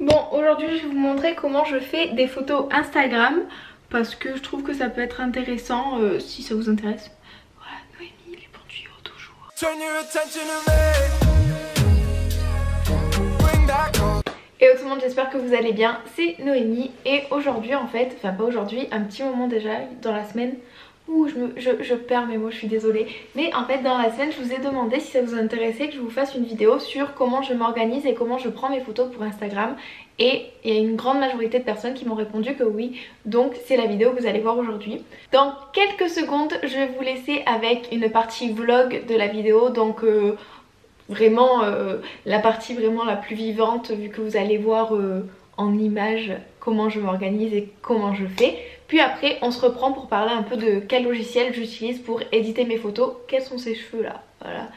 Bon, aujourd'hui je vais vous montrer comment je fais des photos Instagram parce que je trouve que ça peut être intéressant si ça vous intéresse. Voilà, Noémie, les bons tuyaux toujours. Hello tout le monde, j'espère que vous allez bien, c'est Noémie et aujourd'hui en fait, enfin pas aujourd'hui, un petit moment déjà dans la semaine où je perds mes mots, je suis désolée. Mais en fait dans la semaine je vous ai demandé si ça vous intéressait que je vous fasse une vidéo sur comment je m'organise et comment je prends mes photos pour Instagram. Et il y a une grande majorité de personnes qui m'ont répondu que oui, donc c'est la vidéo que vous allez voir aujourd'hui. Dans quelques secondes je vais vous laisser avec une partie vlog de la vidéo, donc vraiment la partie vraiment la plus vivante vu que vous allez voir en images comment je m'organise et comment je fais. Puis après on se reprend pour parler un peu de quel logiciel j'utilise pour éditer mes photos. Quels sont ces cheveux là, voilà,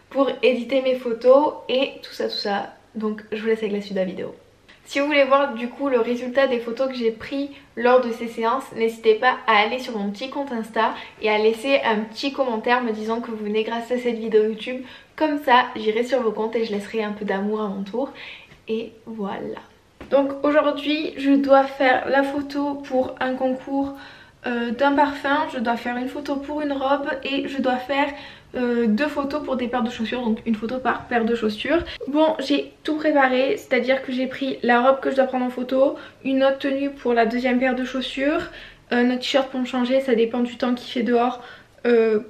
pour éditer mes photos et tout ça. Donc je vous laisse avec la suite de la vidéo. Si vous voulez voir du coup le résultat des photos que j'ai pris lors de ces séances, n'hésitez pas à aller sur mon petit compte Insta et à laisser un petit commentaire me disant que vous venez grâce à cette vidéo YouTube. Comme ça j'irai sur vos comptes et je laisserai un peu d'amour à mon tour. Et voilà. Donc aujourd'hui je dois faire la photo pour un concours d'un parfum, je dois faire une photo pour une robe et je dois faire deux photos pour des paires de chaussures, donc une photo par paire de chaussures. Bon, j'ai tout préparé, c'est à dire que j'ai pris la robe que je dois prendre en photo, une autre tenue pour la deuxième paire de chaussures, un autre t-shirt pour me changer, ça dépend du temps qu'il fait dehors,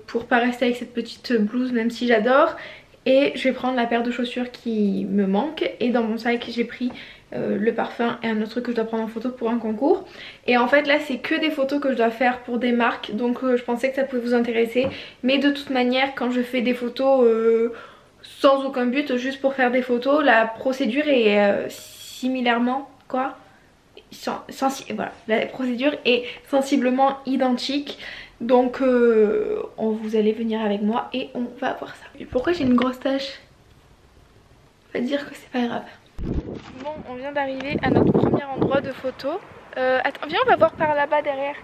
pour pas rester avec cette petite blouse même si j'adore. Et je vais prendre la paire de chaussures qui me manque et dans mon sac j'ai pris le parfum et un autre truc que je dois prendre en photo pour un concours. Et en fait là c'est que des photos que je dois faire pour des marques, donc je pensais que ça pouvait vous intéresser. Mais de toute manière quand je fais des photos sans aucun but, juste pour faire des photos, la procédure est similairement quoi voilà, la procédure est sensiblement identique. Donc vous allez venir avec moi et on va voir ça. Et pourquoi j'ai une grosse tache? On va dire que c'est pas grave. Bon, on vient d'arriver à notre premier endroit de photo. Attends, viens, on va voir par là-bas derrière.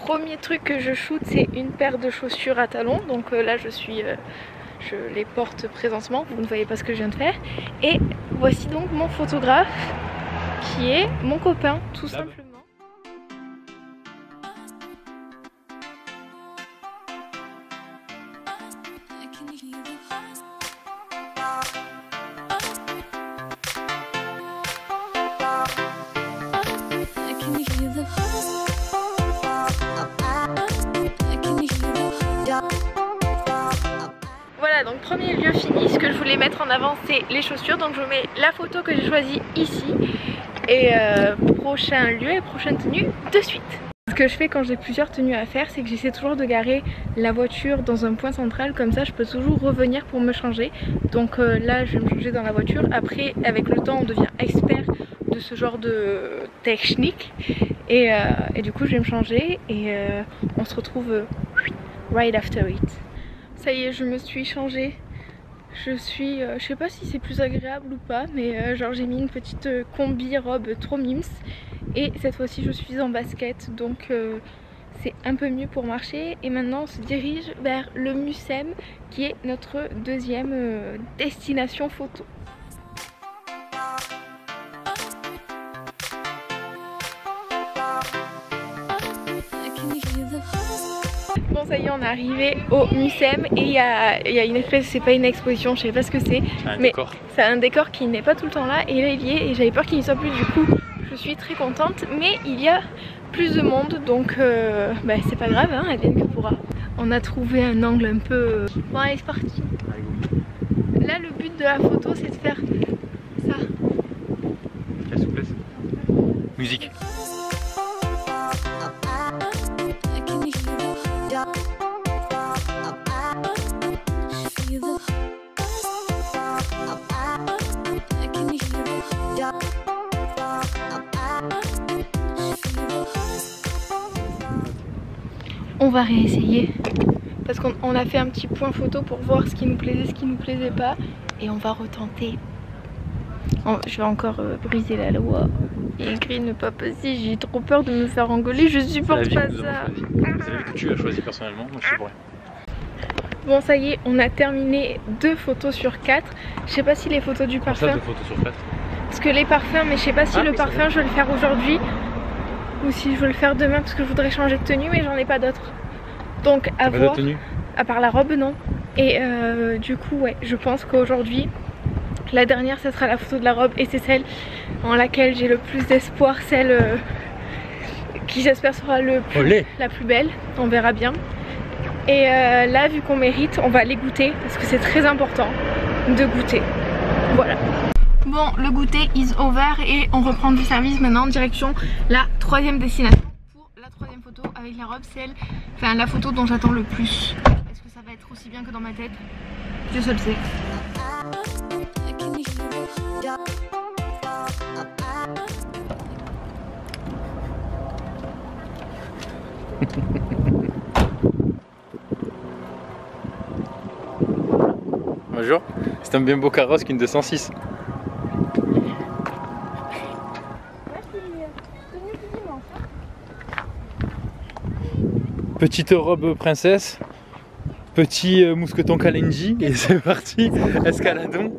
Premier truc que je shoot, c'est une paire de chaussures à talons. Donc là je les porte présentement, vous ne voyez pas ce que je viens de faire. Et voici donc mon photographe qui est mon copain tout simplement. Voilà, donc premier lieu fini, ce que je voulais mettre en avant c'est les chaussures, donc je vous mets la photo que j'ai choisie ici et prochain lieu et prochaine tenue de suite. Ce que je fais quand j'ai plusieurs tenues à faire, c'est que j'essaie toujours de garer la voiture dans un point central, comme ça je peux toujours revenir pour me changer. Donc là je vais me changer dans la voiture, après avec le temps on devient expert de ce genre de technique et du coup je vais me changer et on se retrouve right after it. Ça y est, je me suis changée. Je sais pas si c'est plus agréable ou pas, mais genre j'ai mis une petite combi robe trop mims. Et cette fois-ci je suis en basket, donc c'est un peu mieux pour marcher. Et maintenant on se dirige vers le Mucem, qui est notre deuxième destination photo. Bon, ça y est, on est arrivé au Mucem et il y a une espèce, c'est pas une exposition, je sais pas ce que c'est, mais c'est un décor qui n'est pas tout le temps là et là il y est et j'avais peur qu'il n'y soit plus, du coup je suis très contente, mais il y a plus de monde donc c'est pas grave, hein, advienne que pourra. On a trouvé un angle un peu... Bon allez c'est parti. Là le but de la photo c'est de faire ça. Quelle souplesse. Musique. On va réessayer parce qu'on a fait un petit point photo pour voir ce qui nous plaisait, ce qui nous plaisait pas et on va retenter. Je vais encore briser la loi et écrire ne pas passer, j'ai trop peur de me faire engueuler, je supporte pas ça. C'est la vie que tu as choisi personnellement, moi je sais pas rien. Bon ça y est, on a terminé 2 photos sur 4. Je sais pas si les photos du parfum... Ça, 2 photos sur 4. Parce que les parfums, mais je sais pas si le parfum je vais le faire aujourd'hui ou si je veux le faire demain parce que je voudrais changer de tenue, mais j'en ai pas d'autres. Donc à voir. Pas de tenue. À part la robe, non. Et du coup, ouais, je pense qu'aujourd'hui, la dernière, ça sera la photo de la robe et c'est celle en laquelle j'ai le plus d'espoir, celle qui j'espère sera la plus belle. On verra bien. Et là, vu qu'on mérite, on va aller goûter parce que c'est très important de goûter. Voilà. Bon, le goûter is over et on reprend du service maintenant, direction la 3e destination. Pour la 3e photo avec la robe, enfin la photo dont j'attends le plus. Est-ce que ça va être aussi bien que dans ma tête? Dieu seul sait. Bonjour, c'est un bien beau carrosse qu'une 206. Petite robe princesse, petit mousqueton Kalenji et c'est parti, escaladons.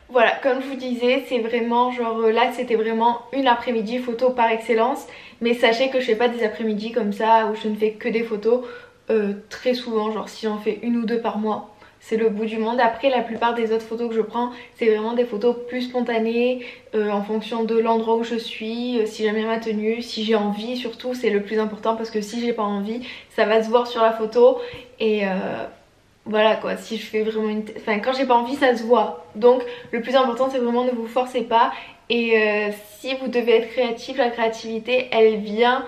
Voilà, comme je vous disais, c'est vraiment genre là c'était vraiment une après-midi photo par excellence. Mais sachez que je fais pas des après-midi comme ça où je ne fais que des photos très souvent, genre si j'en fais 1 ou 2 par mois. C'est le bout du monde. Après la plupart des autres photos que je prends c'est vraiment des photos plus spontanées en fonction de l'endroit où je suis, si j'aime bien ma tenue, si j'ai envie surtout, c'est le plus important parce que si j'ai pas envie ça va se voir sur la photo et voilà quoi, si je fais vraiment une... Enfin quand j'ai pas envie ça se voit. Donc le plus important c'est vraiment ne vous forcez pas. Et si vous devez être créatif, la créativité elle vient...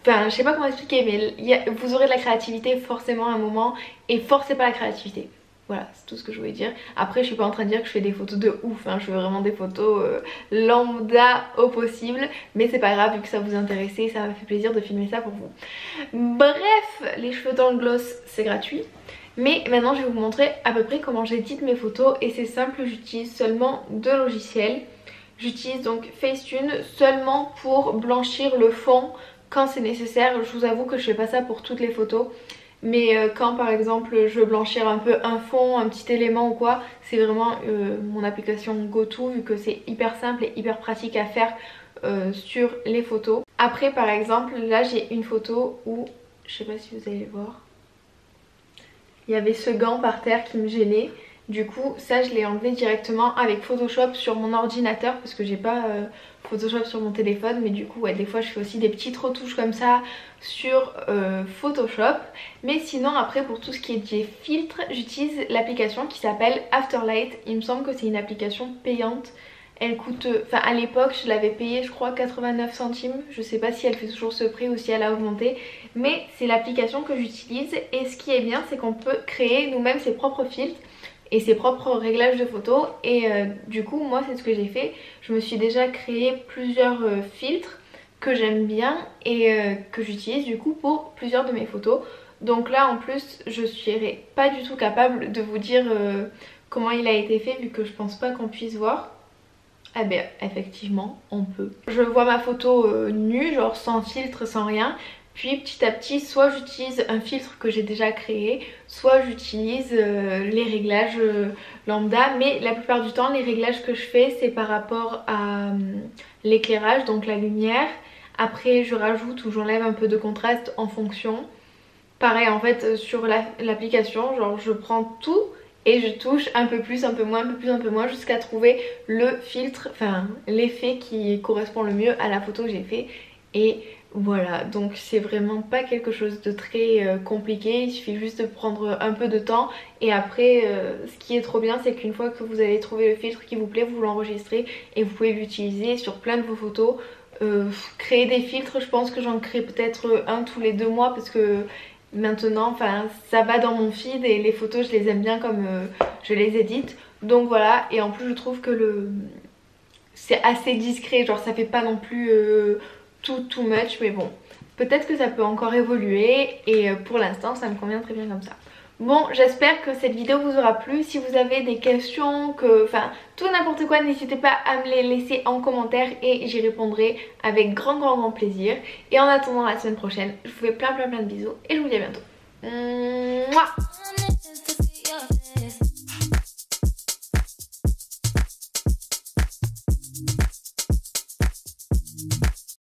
Enfin je sais pas comment expliquer mais vous aurez de la créativité forcément à un moment. Et forcez pas la créativité. Voilà c'est tout ce que je voulais dire. Après je suis pas en train de dire que je fais des photos de ouf hein. Je fais vraiment des photos lambda au possible. Mais c'est pas grave vu que ça vous intéressait, ça m'a fait plaisir de filmer ça pour vous. Bref, les cheveux dans le gloss c'est gratuit. Mais maintenant je vais vous montrer à peu près comment j'édite mes photos et c'est simple, j'utilise seulement 2 logiciels. J'utilise donc Facetune seulement pour blanchir le fond quand c'est nécessaire. Je vous avoue que je fais pas ça pour toutes les photos. Mais quand par exemple je veux blanchir un peu un fond, un petit élément ou quoi, c'est vraiment mon application GoTo vu que c'est hyper simple et hyper pratique à faire sur les photos. Après par exemple là j'ai une photo où, je sais pas si vous allez voir, il y avait ce gant par terre qui me gênait. Du coup ça je l'ai enlevé directement avec Photoshop sur mon ordinateur parce que j'ai pas Photoshop sur mon téléphone. Mais du coup ouais, des fois je fais aussi des petites retouches comme ça sur Photoshop. Mais sinon après pour tout ce qui est des filtres j'utilise l'application qui s'appelle Afterlight. Il me semble que c'est une application payante. Elle coûte, enfin à l'époque je l'avais payée je crois 89 centimes. Je sais pas si elle fait toujours ce prix ou si elle a augmenté. Mais c'est l'application que j'utilise. Et ce qui est bien c'est qu'on peut créer nous-mêmes ses propres filtres et ses propres réglages de photos. Et du coup moi c'est ce que j'ai fait. Je me suis déjà créé plusieurs filtres que j'aime bien et que j'utilise du coup pour plusieurs de mes photos. Donc là en plus je serais pas du tout capable de vous dire comment il a été fait vu que je pense pas qu'on puisse voir. Ah ben effectivement on peut. Je vois ma photo nue, genre sans filtre, sans rien. Puis petit à petit soit j'utilise un filtre que j'ai déjà créé, soit j'utilise les réglages lambda. Mais la plupart du temps les réglages que je fais c'est par rapport à l'éclairage, donc la lumière. Après je rajoute ou j'enlève un peu de contraste en fonction. Pareil en fait sur l'application, genre je prends tout et je touche un peu plus, un peu moins, un peu plus, un peu moins jusqu'à trouver le filtre, enfin l'effet qui correspond le mieux à la photo que j'ai fait. Et voilà, donc c'est vraiment pas quelque chose de très compliqué, il suffit juste de prendre un peu de temps. Et après ce qui est trop bien c'est qu'une fois que vous avez trouvé le filtre qui vous plaît, vous l'enregistrez et vous pouvez l'utiliser sur plein de vos photos. Créer des filtres, je pense que j'en crée peut-être un tous les 2 mois parce que maintenant enfin ça va dans mon feed et les photos je les aime bien comme je les édite. Donc voilà, et en plus je trouve que c'est assez discret, genre ça fait pas non plus too much, mais bon peut-être que ça peut encore évoluer et pour l'instant ça me convient très bien comme ça. Bon, j'espère que cette vidéo vous aura plu. Si vous avez des questions, enfin tout n'importe quoi, n'hésitez pas à me les laisser en commentaire et j'y répondrai avec grand plaisir. Et en attendant la semaine prochaine, je vous fais plein de bisous et je vous dis à bientôt. Mouah.